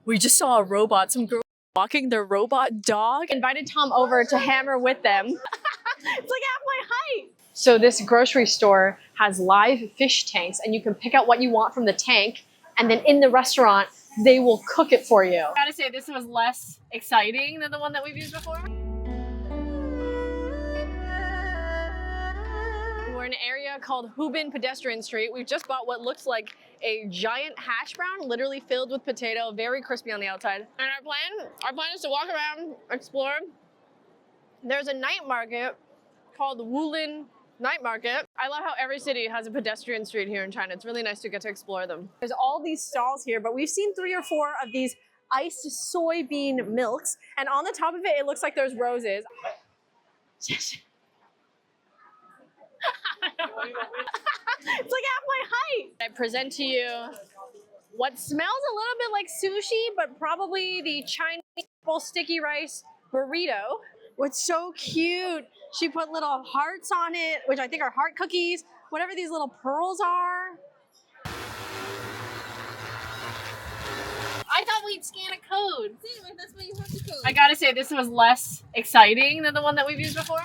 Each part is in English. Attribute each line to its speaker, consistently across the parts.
Speaker 1: We just saw a robot, some girl walking their robot dog. Invited Tom over to hammer with them. It's like half my height. So this grocery store has live fish tanks and you can pick out what you want from the tank, and then in the restaurant, they will cook it for you. I gotta say, this was less exciting than the one that we've used before. We're in an area called Hubin Pedestrian Street. We've just bought what looks like a giant hash brown, literally filled with potato, very crispy on the outside. And our plan is to walk around, explore. There's a night market called Wulin Night Market. I love how every city has a pedestrian street here in China. It's really nice to get to explore them. There's all these stalls here, but we've seen 3 or 4 of these iced soybean milks, and on the top of it, it looks like there's roses. It's like half my height. I present to you what smells a little bit like sushi, but probably the Chinese sticky rice burrito. What's so cute. She put little hearts on it, which I think are heart cookies, whatever these little pearls are. I thought we'd scan a code.
Speaker 2: See, that's what you have to code.
Speaker 1: I gotta say, this was less exciting than the one that we've used before.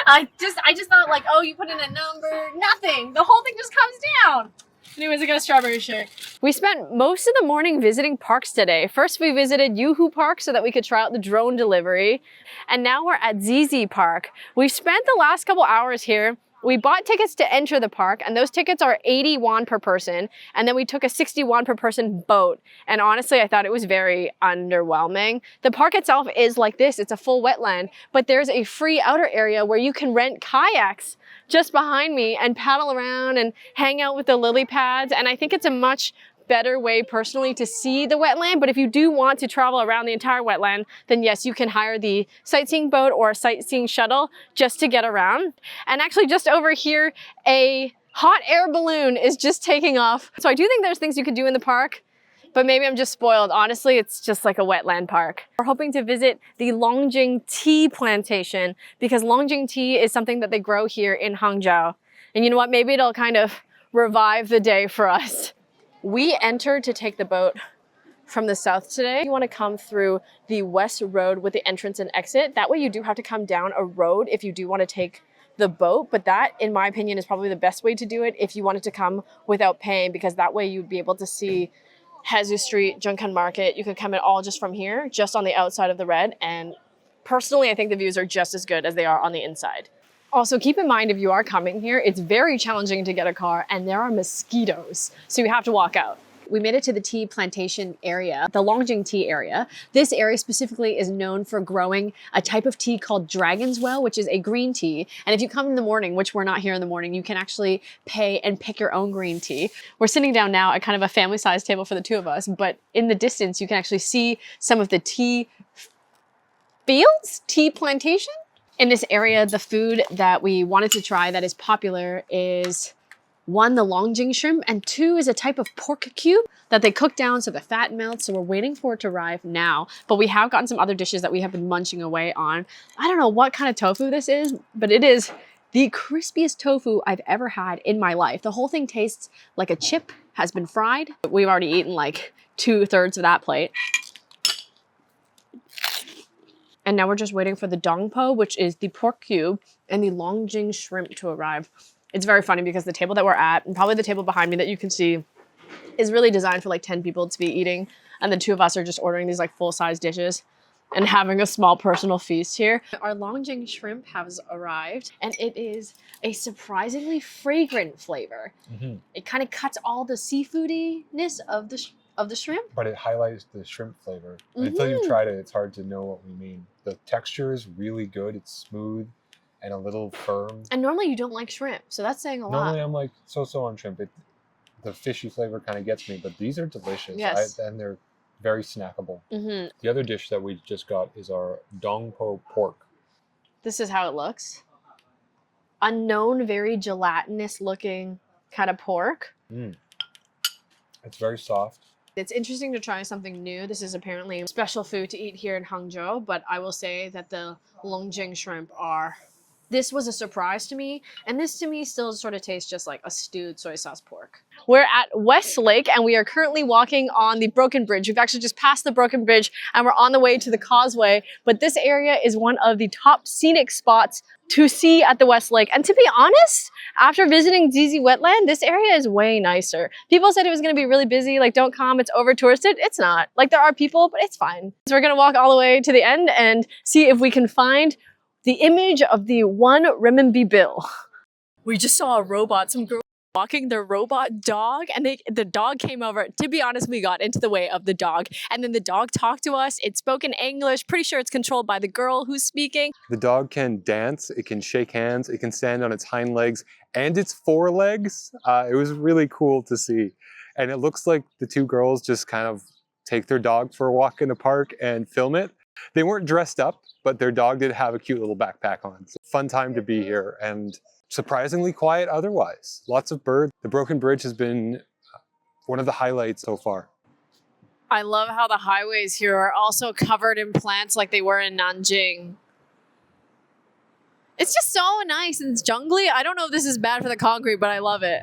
Speaker 1: I just thought like, oh, you put in a number, nothing. The whole thing just comes down. Anyways, I got a strawberry shake. We spent most of the morning visiting parks today. First, we visited Yohoo Park so that we could try out the drone delivery. And now we're at ZZ Park. We've spent the last couple hours here. We bought tickets to enter the park, and those tickets are 80 won per person. And then we took a 60 won per person boat. And honestly, I thought it was very underwhelming. The park itself is like this. It's a full wetland, but there's a free outer area where you can rent kayaks just behind me and paddle around and hang out with the lily pads. And I think it's a much better way personally to see the wetland. But if you do want to travel around the entire wetland, then yes, you can hire the sightseeing boat or a sightseeing shuttle just to get around. And actually just over here, a hot air balloon is just taking off. So I do think there's things you could do in the park, but maybe I'm just spoiled. Honestly, it's just like a wetland park. We're hoping to visit the Longjing tea plantation because Longjing tea is something that they grow here in Hangzhou. And you know what? Maybe it'll kind of revive the day for us. We entered to take the boat from the south today. You want to come through the west road with the entrance and exit. That way you do have to come down a road if you do want to take the boat, but that, in my opinion, is probably the best way to do it if you wanted to come without paying, because that way you'd be able to see Hangzhou Street, Zhengkan Market. You could come in all just from here, just on the outside of the red, and personally, I think the views are just as good as they are on the inside. Also, keep in mind, if you are coming here, it's very challenging to get a car and there are mosquitoes, so you have to walk out. We made it to the tea plantation area, the Longjing tea area. This area specifically is known for growing a type of tea called Dragon's Well, which is a green tea. And if you come in the morning, which we're not here in the morning, you can actually pay and pick your own green tea. We're sitting down now at kind of a family-sized table for the 2 of us, but in the distance, you can actually see some of the tea fields, tea plantation. In this area, the food that we wanted to try that is popular is 1, the Longjing shrimp, and 2 is a type of pork cube that they cook down so the fat melts. So we're waiting for it to arrive now, but we have gotten some other dishes that we have been munching away on. I don't know what kind of tofu this is, but it is the crispiest tofu I've ever had in my life. The whole thing tastes like a chip has been fried. We've already eaten like 2/3 of that plate. And now we're just waiting for the Dongpo, which is the pork cube, and the Longjing shrimp to arrive. It's very funny because the table that we're at, and probably the table behind me that you can see, is really designed for like 10 people to be eating. And the 2 of us are just ordering these like full-size dishes and having a small personal feast here. Our Longjing shrimp has arrived, and it is a surprisingly fragrant flavor. Mm-hmm. It kind of cuts all the seafoodiness of the shrimp.
Speaker 3: But it highlights the shrimp flavor. Mm-hmm. Until you've tried it, it's hard to know what we mean. The texture is really good. It's smooth and a little firm. And
Speaker 1: normally you don't like shrimp, so that's saying a lot.
Speaker 3: Normally I'm like so-so on shrimp. The fishy flavor kind of gets me, but these are delicious.
Speaker 1: Yes.
Speaker 3: And they're very snackable.
Speaker 1: Mm-hmm.
Speaker 3: The other dish that we just got is our Dongpo pork.
Speaker 1: This is how it looks. Unknown, very gelatinous looking kind of pork.
Speaker 3: Mm. It's very soft.
Speaker 1: It's interesting to try something new. This is apparently special food to eat here in Hangzhou, but I will say that the Longjing shrimp are This was a surprise to me, and this to me still sort of tastes just like a stewed soy sauce pork. We're at West Lake, and we are currently walking on the Broken Bridge. We've actually just passed the Broken Bridge, and we're on the way to the causeway, but this area is one of the top scenic spots to see at the West Lake. And to be honest, after visiting Zizi Wetland, this area is way nicer. People said it was gonna be really busy, like don't come, it's over touristed. It's not. Like there are people, but it's fine. So we're gonna walk all the way to the end and see if we can find the image of the 1 renminbi bill. We just saw a robot, some girl walking their robot dog, and the dog came over. To be honest, we got into the way of the dog, and then the dog talked to us. It spoke in English. Pretty sure it's controlled by the girl who's speaking.
Speaker 3: The dog can dance, it can shake hands, it can stand on its hind legs and its forelegs. It was really cool to see. And it looks like the two girls just kind of take their dog for a walk in the park and film it. They weren't dressed up, but their dog did have a cute little backpack on. So fun time to be here, and surprisingly quiet otherwise. Lots of birds. The Broken Bridge has been one of the highlights so far.
Speaker 1: I love how the highways here are also covered in plants like they were in Nanjing. It's just so nice and it's jungly. I don't know if this is bad for the concrete, but I love it.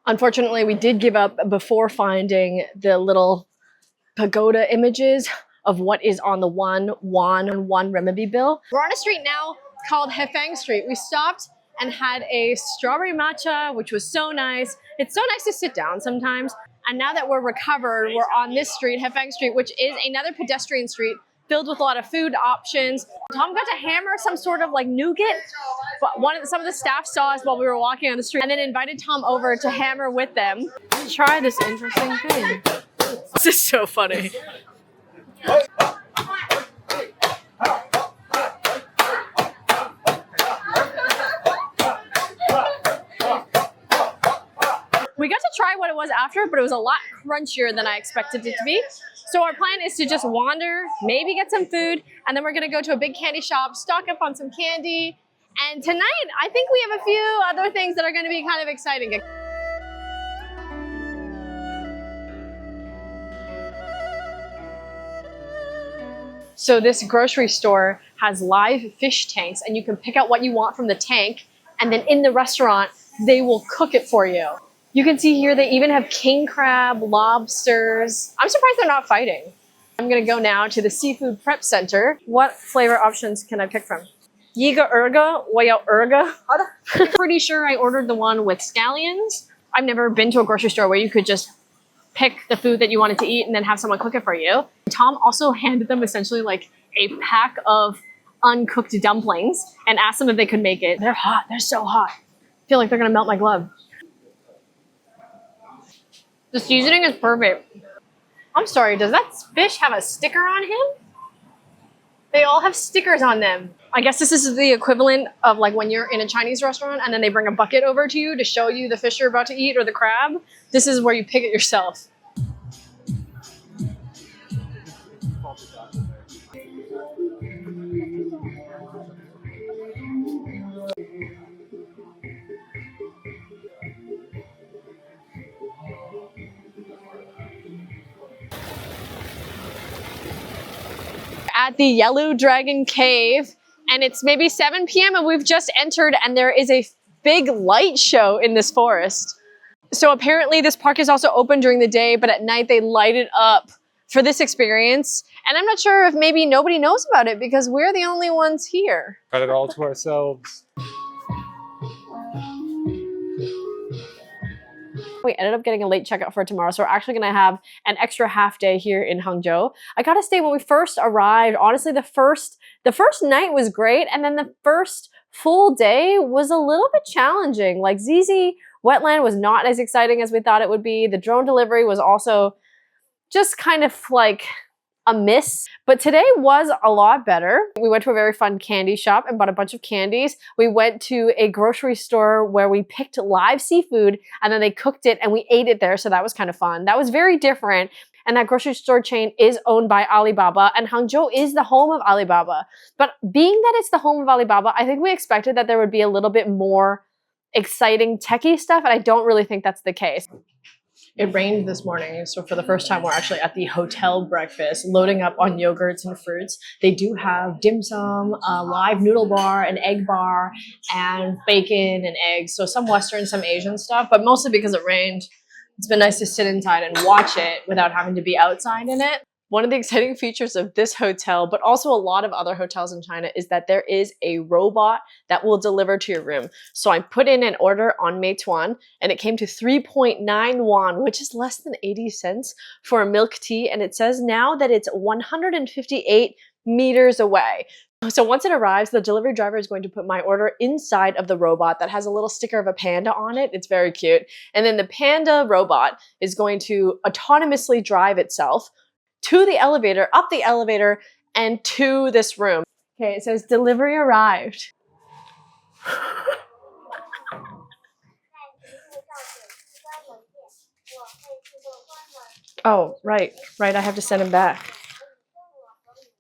Speaker 1: Unfortunately, we did give up before finding the little pagoda images of what is on the 1 won and 1 renminbi bill. We're on a street now called Hefang Street. We stopped and had a strawberry matcha, which was so nice. It's so nice to sit down sometimes. And now that we're recovered, we're on this street, Hefang Street, which is another pedestrian street filled with a lot of food options. Tom got to hammer some sort of like nougat, but some of the staff saw us while we were walking on the street and then invited Tom over to hammer with them. Try this interesting thing. This is so funny. We got to try what it was after, but it was a lot crunchier than I expected it to be. So our plan is to just wander, maybe get some food, and then we're gonna go to a big candy shop, stock up on some candy. And tonight, I think we have a few other things that are gonna be kind of exciting. So this grocery store has live fish tanks, and you can pick out what you want from the tank, and then in the restaurant, they will cook it for you. You can see here they even have king crab, lobsters. I'm surprised they're not fighting. I'm gonna go now to the seafood prep center. What flavor options can I pick from? Yiga erga, waya erga. I'm pretty sure I ordered the one with scallions. I've never been to a grocery store where you could just pick the food that you wanted to eat and then have someone cook it for you. Tom also handed them essentially like a pack of uncooked dumplings and asked them if they could make it. They're hot, they're so hot. I feel like they're gonna melt my glove. The seasoning is perfect. I'm sorry, does that fish have a sticker on him? They all have stickers on them. I guess this is the equivalent of like when you're in a Chinese restaurant and then they bring a bucket over to you to show you the fish you're about to eat or the crab. This is where you pick it yourself. At the Yellow Dragon Cave, and it's maybe 7 p.m. and we've just entered, and there is a big light show in this forest. So apparently this park is also open during the day, but at night they light it up for this experience. And I'm not sure if maybe nobody knows about it because we're the only ones here.
Speaker 3: Got it all to ourselves.
Speaker 1: We ended up getting a late checkout for tomorrow, so we're actually gonna have an extra half day here in Hangzhou. I gotta say, when we first arrived, honestly, the first night was great, and then the first full day was a little bit challenging. Like Zizi Wetland was not as exciting as we thought it would be. The drone delivery was also just kind of like a miss, but today was a lot better. We went to a very fun candy shop and bought a bunch of candies. We went to a grocery store where we picked live seafood and then they cooked it and we ate it there, so that was kind of fun. That was very different, and that grocery store chain is owned by Alibaba, and Hangzhou is the home of Alibaba. But being that it's the home of Alibaba, I think we expected that there would be a little bit more exciting techie stuff, and I don't really think that's the case. It rained this morning, so for the first time we're actually at the hotel breakfast, loading up on yogurts and fruits. They do have dim sum, a live noodle bar, an egg bar, and bacon and eggs. So some Western, some Asian stuff, but mostly because it rained. It's been nice to sit inside and watch it without having to be outside in it. One of the exciting features of this hotel, but also a lot of other hotels in China, is that there is a robot that will deliver to your room. So I put in an order on Meituan and it came to 3.9 won, which is less than 80 cents for a milk tea. And it says now that it's 158 meters away. So once it arrives, the delivery driver is going to put my order inside of the robot that has a little sticker of a panda on it. It's very cute. And then the panda robot is going to autonomously drive itself to the elevator, up the elevator, and to this room. Okay, it says delivery arrived. Oh, right, I have to send him back.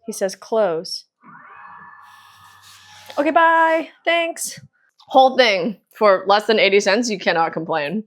Speaker 1: He says close. Okay, bye, thanks. Whole thing for less than 80 cents, you cannot complain.